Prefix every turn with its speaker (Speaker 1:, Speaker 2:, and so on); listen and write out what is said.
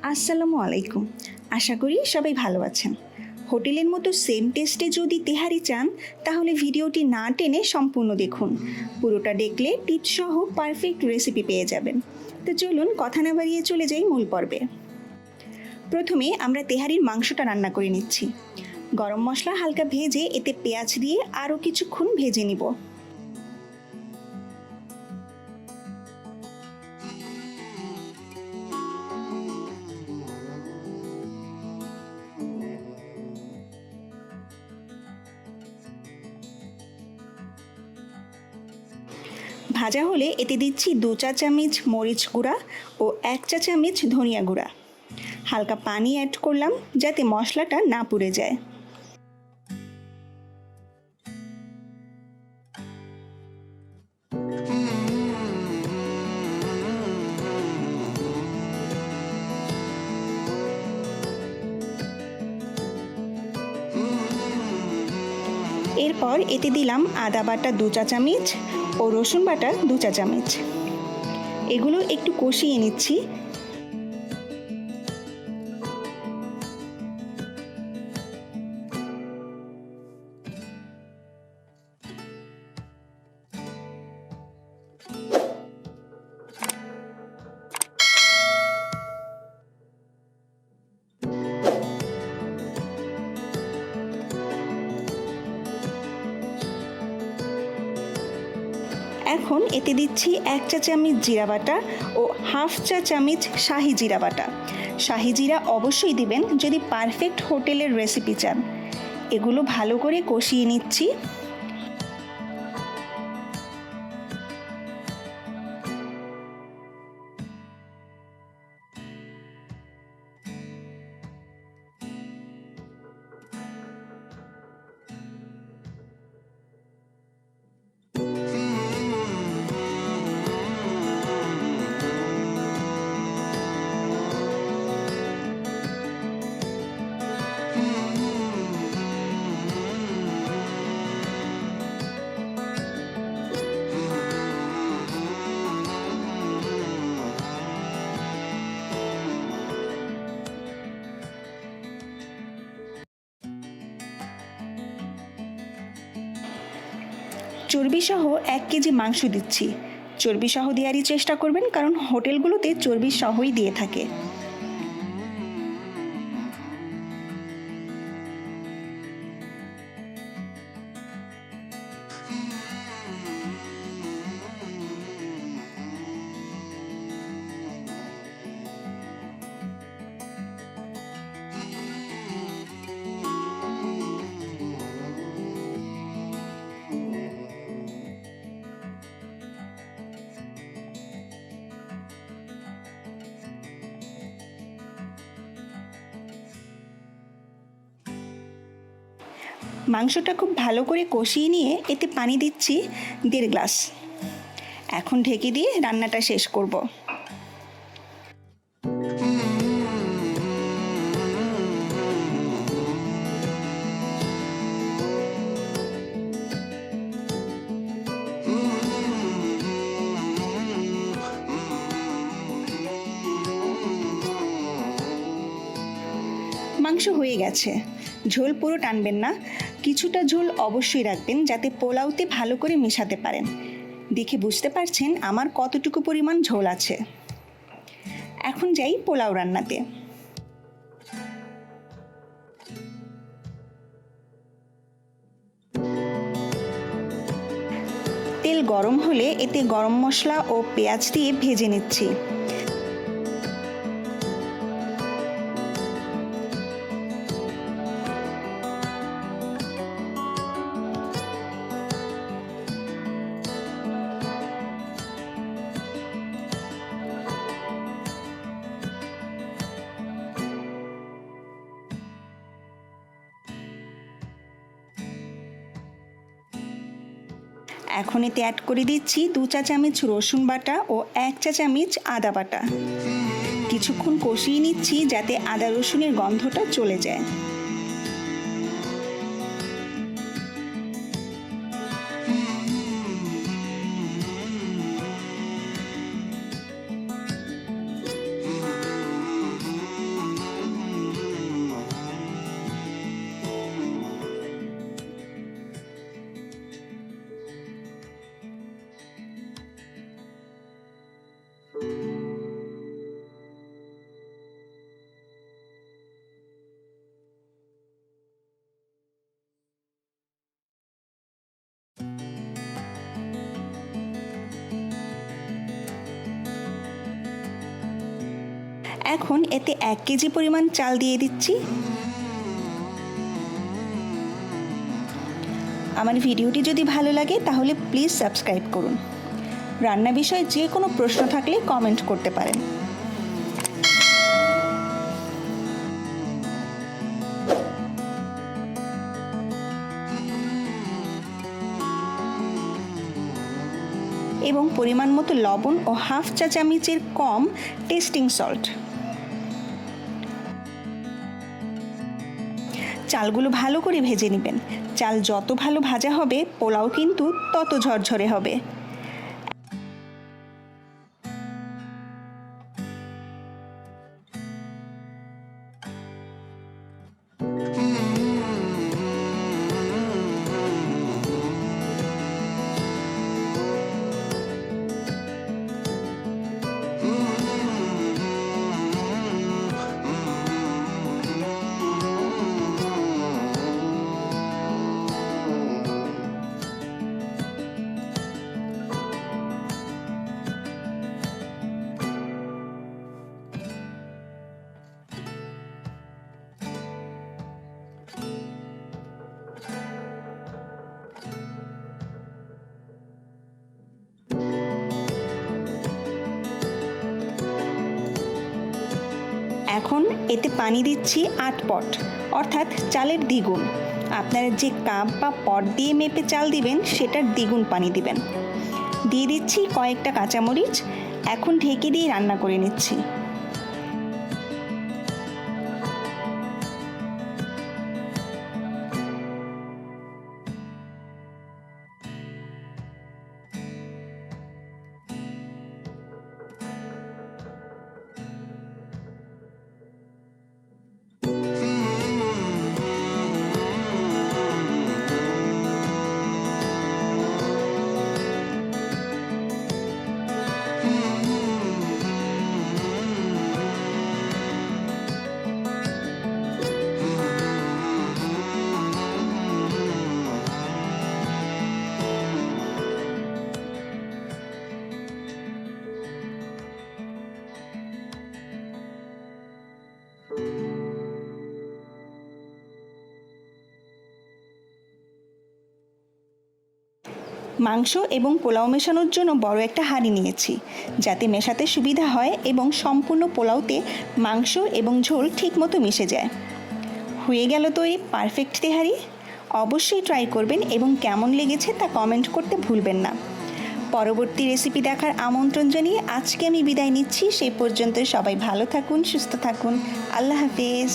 Speaker 1: আসসালামু আলাইকুম। আশা করি সবাই ভালো আছেন। হোটেলের মতো সেম টেস্টে যদি তেহারি চান তাহলে ভিডিওটি না টেনে সম্পূর্ণ দেখুন। পুরোটা দেখলে টিপস সহ পারফেক্ট রেসিপি পেয়ে যাবেন। তো চলুন কথা না বাড়িয়ে চলে যাই মূল পর্বে। প্রথমে আমরা তেহারির মাংসটা রান্না করে নিচ্ছি। গরম মশলা হালকা ভেজে এতে পেঁয়াজ দিয়ে আরও কিছুক্ষণ ভেজে নিব। ভাজা হলে এতে দিচ্ছি 2 চা চামচ মরিচ গুঁড়া ও 1 চা চামচ ধনিয়া গুঁড়া। হালকা পানি অ্যাড করলাম যাতে মশলাটা না পুড়ে যায়। এরপর এতে দিলাম আদা বাটা 2 চা চামচ ও রসুন বাটা 2 চা চামচ। এগুলো একটু কষিয়ে নিচ্ছি। এখন এতে দিচ্ছি 1 চা চামচ জিরা বাটা ও হাফ চা চামচ শাহি জিরা বাটা। শাহি জিরা অবশ্যই দিবেন যদি পারফেক্ট হোটেলের রেসিপি চান। এগুলো ভালো করে কষিয়ে নিচ্ছি। চর্বিসহ 1 কেজি মাংস দিচ্ছি। চর্বিসহ দেওয়ারই চেষ্টা করবেন, কারণ হোটেলগুলোতে চর্বি সহই দিয়ে থাকে। মাংসটা খুব ভালো করে কষিয়ে নিয়ে এতে পানি দিচ্ছি 1.5 গ্লাস। এখন ঢেকে দিয়ে রান্নাটা শেষ করব। মাংস হয়ে গেছে। ঝোল পুরো টানবেন না, কিছুটা ঝোল অবশ্যই রাখবেন যাতে পোলাওতে ভালো করে মেশাতে পারেন। দেখে বুঝতে পারছেন আমার কতটুকু পরিমাণ ঝোল আছে। এখন যাই পোলাও রান্নাতে। তেল গরম হলে এতে গরম মশলা ও পেঁয়াজ দিয়ে ভেজে নিচ্ছি। এখন এতে অ্যাড করে দিচ্ছি 2 চা চামচ রসুন বাটা ও 1 চা চামচ আদা বাটা। কিছুক্ষণ কষিয়ে নিচ্ছি যাতে আদা রসুনের গন্ধটা চলে যায়। এখন এতে 1 কেজি পরিমাণ চাল দিয়ে দিচ্ছি। আমার ভিডিওটি যদি ভালো লাগে তাহলে প্লিজ সাবস্ক্রাইব করুন। রান্না বিষয়ে যে কোনো প্রশ্ন থাকলে কমেন্ট করতে পারেন। এবং পরিমাণ মতো লবণ ও হাফ চা চামচের কম টেস্টিং সল্ট। চালগুলো ভালো করে ভেজে নেবেন। চাল যত ভালো ভাজা হবে পোলাও কিন্তু তত ঝরঝরে হবে। এখন এতে পানি দিচ্ছি 8 পট, অর্থাৎ চালের দ্বিগুণ। আপনারা যে কাপ বা পট দিয়ে মেপে চাল দিবেন সেটার দ্বিগুণ পানি দিবেন। দিয়ে দিচ্ছি কয়েকটা কাঁচামরিচ। এখন ঢেকে দিয়ে রান্না করে নিচ্ছি। মাংস এবং পোলাও মেশানোর জন্য বড় একটা হাঁড়ি নিয়েছি, যাতে মেশাতে সুবিধা হয় এবং সম্পূর্ণ পোলাওতে মাংস এবং ঝোল ঠিকমতো মিশে যায়। হয়ে গেল তৈরি পারফেক্ট তেহারি। অবশ্যই ট্রাই করবেন এবং কেমন লেগেছে তা কমেন্ট করতে ভুলবেন না। পরবর্তী রেসিপি দেখার আমন্ত্রণ জানিয়ে আজকে আমি বিদায় নিচ্ছি। সেই পর্যন্ত সবাই ভালো থাকুন, সুস্থ থাকুন। আল্লাহ হাফেজ।